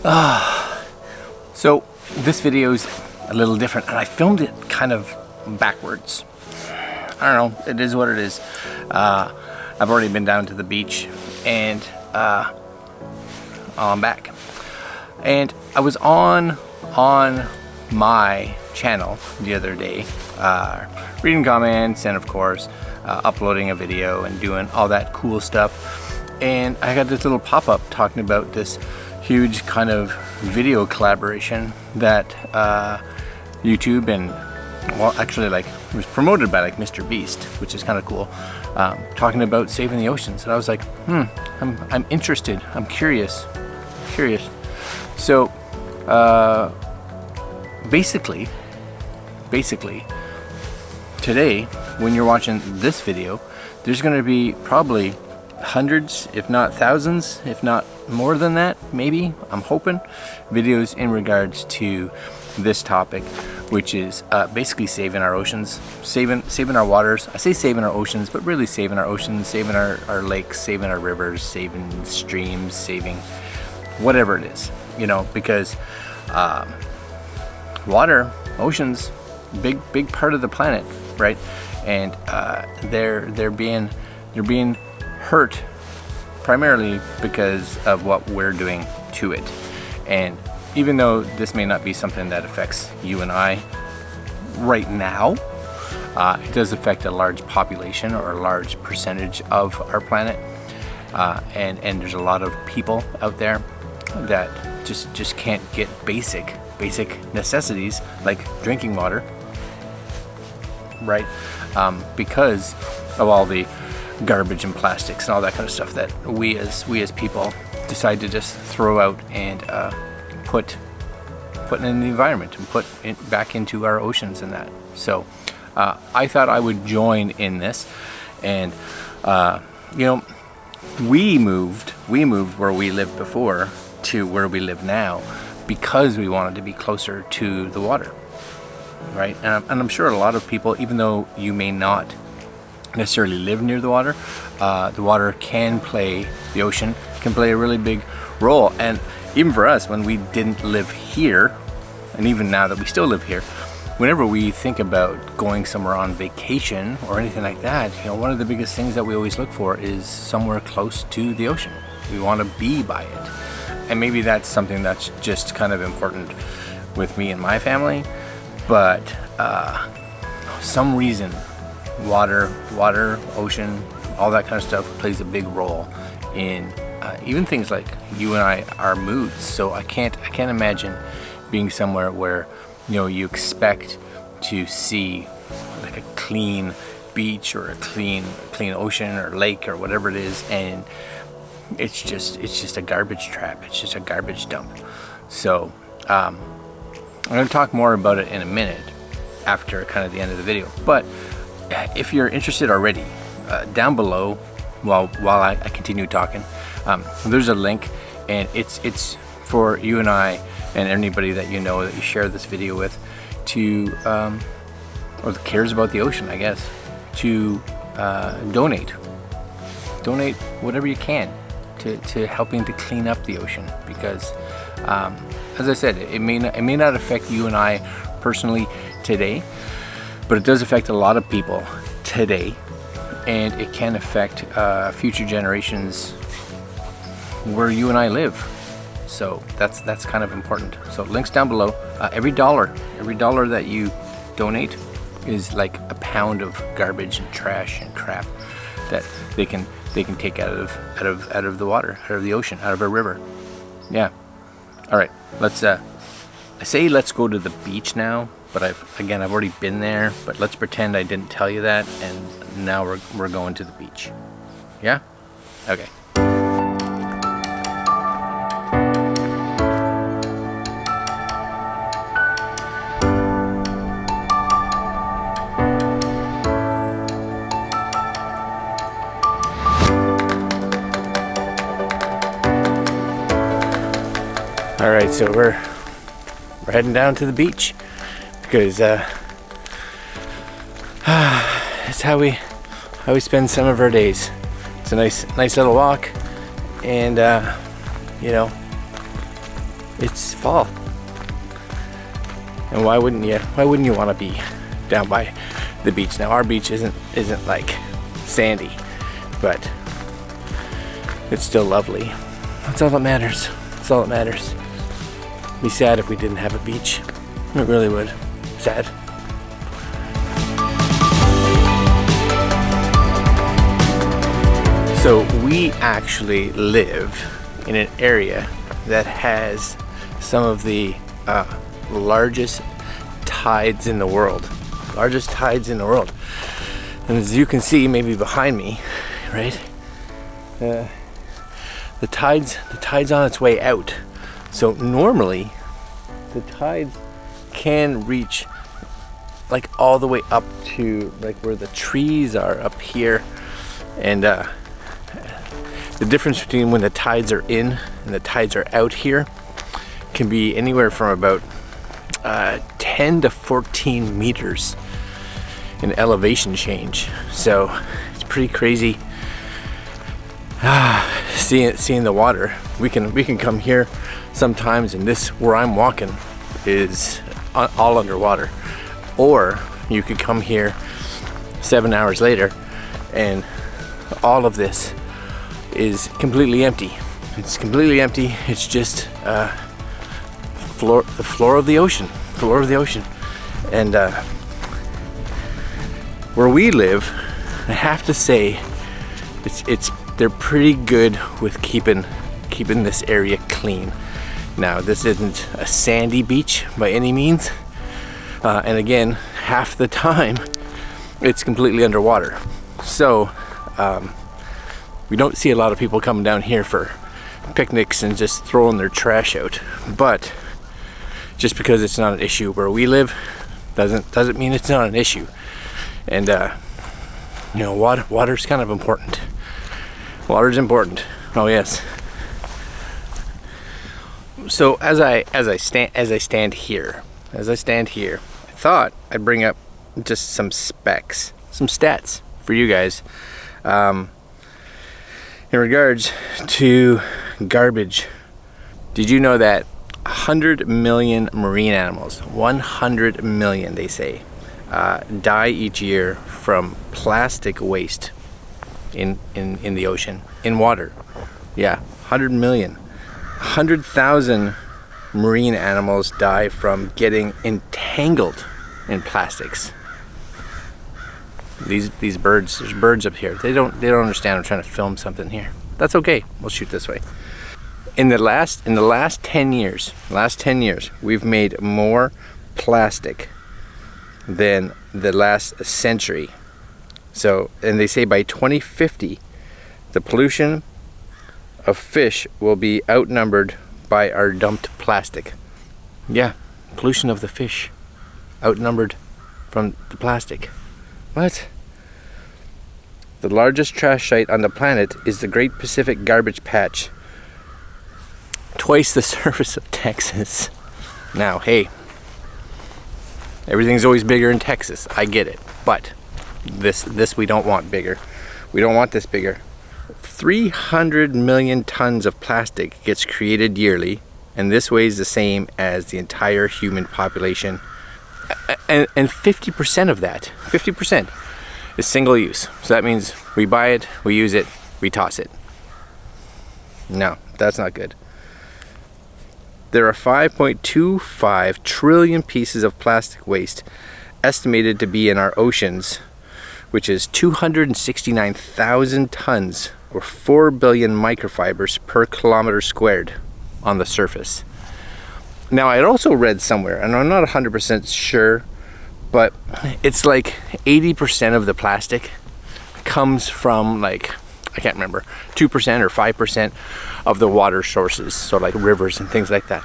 So this video's a little different, and I filmed it kind of backwards. I don't know, it is what it is. I've already been down to the beach, and I'm back. And I was on my channel the other day, reading comments and of course uploading a video and doing all that cool stuff. And I got this little pop-up talking about this huge kind of video collaboration that YouTube and, well, actually, like, it was promoted by like MrBeast, which is kind of cool, talking about saving the oceans. And I was like, I'm interested, I'm curious. So basically today, when you're watching this video, there's going to be probably hundreds, if not thousands, if not more than that, maybe, I'm hoping, videos in regards to this topic, which is basically saving our oceans, saving our waters. I say saving our oceans, but really saving our oceans, saving our lakes, saving our rivers, saving streams, saving whatever it is, you know, because water, oceans, big part of the planet, right? And they're being hurt primarily because of what we're doing to it. And even though this may not be something that affects you and I right now, it does affect a large population or a large percentage of our planet, and there's a lot of people out there that just can't get basic necessities like drinking water, right? Because of all the garbage and plastics and all that kind of stuff that we as people decide to just throw out and put in the environment and put it back into our oceans and that. So I thought I would join in this, and you know, we moved where we lived before to where we live now because we wanted to be closer to the water, right? And I'm sure a lot of people, even though you may not necessarily live near the water can play, the ocean can play a really big role. And even for us, when we didn't live here, and even now that we still live here, whenever we think about going somewhere on vacation or anything like that, you know, one of the biggest things that we always look for is somewhere close to the ocean. We want to be by it. And maybe that's something that's just kind of important with me and my family, but some reason water, ocean, all that kind of stuff plays a big role in even things like you and I, our moods. So I can't imagine being somewhere where, you know, you expect to see like a clean beach or a clean ocean or lake or whatever it is, and it's just a garbage trap. It's just a garbage dump. So I'm going to talk more about it in a minute after kind of the end of the video. But if you're interested already, down below, while I continue talking, there's a link, and it's for you and I and anybody that you know that you share this video with, to or that cares about the ocean, I guess, to donate whatever you can to helping to clean up the ocean, because as I said, it may not affect you and I personally today, but it does affect a lot of people today, and it can affect future generations where you and I live. So that's kind of important. So links down below. Every dollar that you donate is like a pound of garbage and trash and crap that they can take out of the water, out of the ocean, out of a river. Yeah. All right. Let's let's go to the beach now. But I've already been there, but let's pretend I didn't tell you that, and now we're going to the beach. Yeah? Okay. All right, so we're heading down to the beach, because it's how we spend some of our days. It's a nice little walk, and you know, It's fall. And why wouldn't you want to be down by the beach? Now our beach isn't like sandy, but it's still lovely. That's all that matters. That's all that matters. It'd be sad if we didn't have a beach. It really would. Sad. So we actually live in an area that has some of the largest tides in the world. Largest tides in the world. And as you can see, maybe behind me, right? The tide's on its way out. So normally, the tides can reach like all the way up to like where the trees are up here, and the difference between when the tides are in and the tides are out here can be anywhere from about 10 to 14 meters in elevation change. So it's pretty crazy seeing the water. We can come here sometimes, and this where I'm walking is all underwater, or you could come here 7 hours later and all of this is completely empty. It's completely empty. It's just the floor of the ocean. And where we live, I have to say, they're pretty good with keeping this area clean. Now, this isn't a sandy beach by any means, and again, half the time it's completely underwater. So we don't see a lot of people coming down here for picnics and just throwing their trash out. But just because it's not an issue where we live doesn't mean it's not an issue. And water's kind of important. Water's important. Oh yes. So as I stand here, I thought I'd bring up just some stats for you guys. In regards to garbage, did you know that 100 million marine animals, 100 million they say, die each year from plastic waste in the ocean, in water? Yeah, 100 million. 100,000 marine animals die from getting entangled in plastics. These birds, there's birds up here. They don't understand I'm trying to film something here. That's okay. We'll shoot this way. In the last 10 years, we've made more plastic than the last century. So, and they say by 2050, the pollution of fish will be outnumbered by our dumped plastic. Yeah, pollution of the fish outnumbered from the plastic. What? The largest trash site on the planet is the Great Pacific Garbage Patch, twice the surface of Texas. Now, hey, everything's always bigger in Texas. I get it, but this we don't want bigger. We don't want this bigger. 300 million tons of plastic gets created yearly, and this weighs the same as the entire human population. And 50% of that, 50% is single use. So that means we buy it, we use it, we toss it. No, that's not good. There are 5.25 trillion pieces of plastic waste estimated to be in our oceans, which is 269,000 tons or 4 billion microfibers per kilometer squared on the surface. Now, I had also read somewhere, and I'm not 100% sure, but it's like 80% of the plastic comes from, like, I can't remember, 2% or 5% of the water sources, so like rivers and things like that.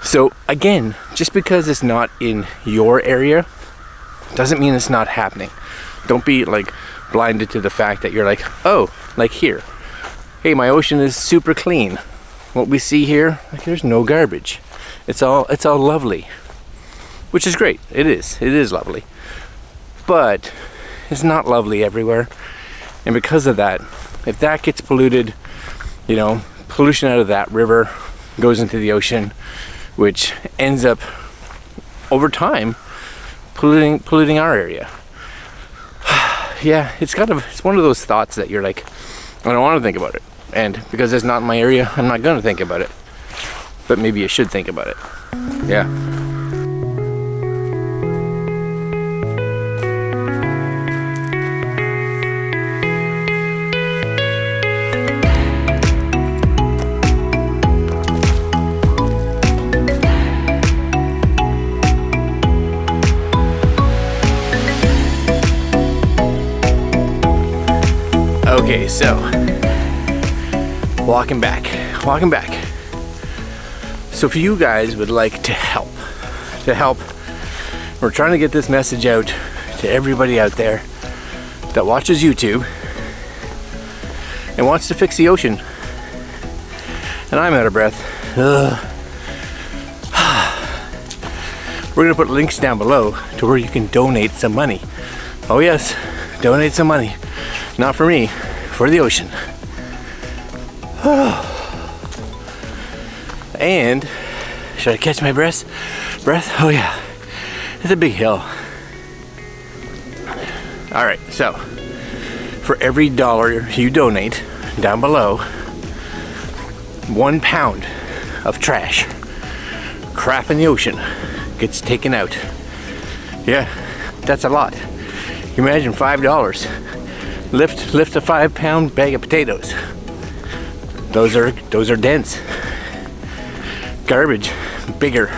So again, just because it's not in your area doesn't mean it's not happening. Don't be like blinded to the fact that you're like, oh, like here, hey, my ocean is super clean. What we see here, like, there's no garbage. It's all lovely, which is great. It is lovely, but it's not lovely everywhere. And because of that, if that gets polluted, you know, pollution out of that river, goes into the ocean, which ends up over time polluting our area. Yeah, it's one of those thoughts that you're like, I don't want to think about it, and because it's not my area, I'm not going to think about it. But maybe you should think about it. Yeah. Okay, so walking back. So if you guys would like to help, we're trying to get this message out to everybody out there that watches YouTube and wants to fix the ocean. And I'm out of breath. We're gonna put links down below to where you can donate some money. Oh yes, donate some money. Not for me, for the ocean. And should I catch my breath? Oh yeah, it's a big hill. All right, so for every dollar you donate down below, 1 pound of trash, crap in the ocean gets taken out. Yeah, that's a lot. You imagine $5. Lift a 5-pound bag of potatoes. Those are dense. Garbage, bigger.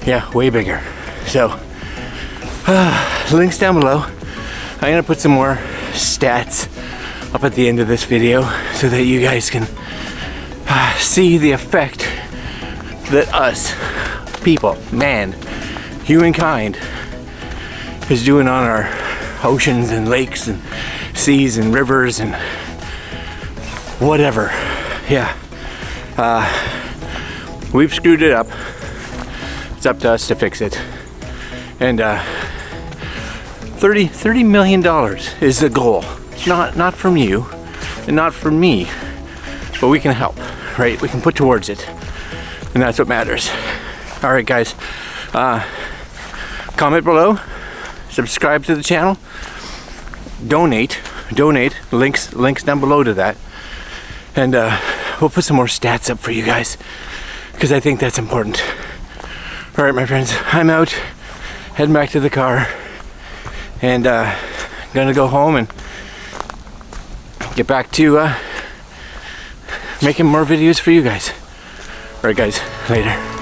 Yeah, way bigger. So, links down below. I'm gonna put some more stats up at the end of this video so that you guys can see the effect that us people, humankind, is doing on our oceans and lakes and seas and rivers and whatever. Yeah, we've screwed it up. It's up to us to fix it. And $30 million is the goal. Not from you and not from me, but we can help, right? We can put towards it, and that's what matters. All right, guys, comment below, subscribe to the channel, donate, links down below to that, and we'll put some more stats up for you guys, because I think that's important. All right, my friends, I'm out, heading back to the car, and gonna go home and get back to making more videos for you guys. All right, guys, later.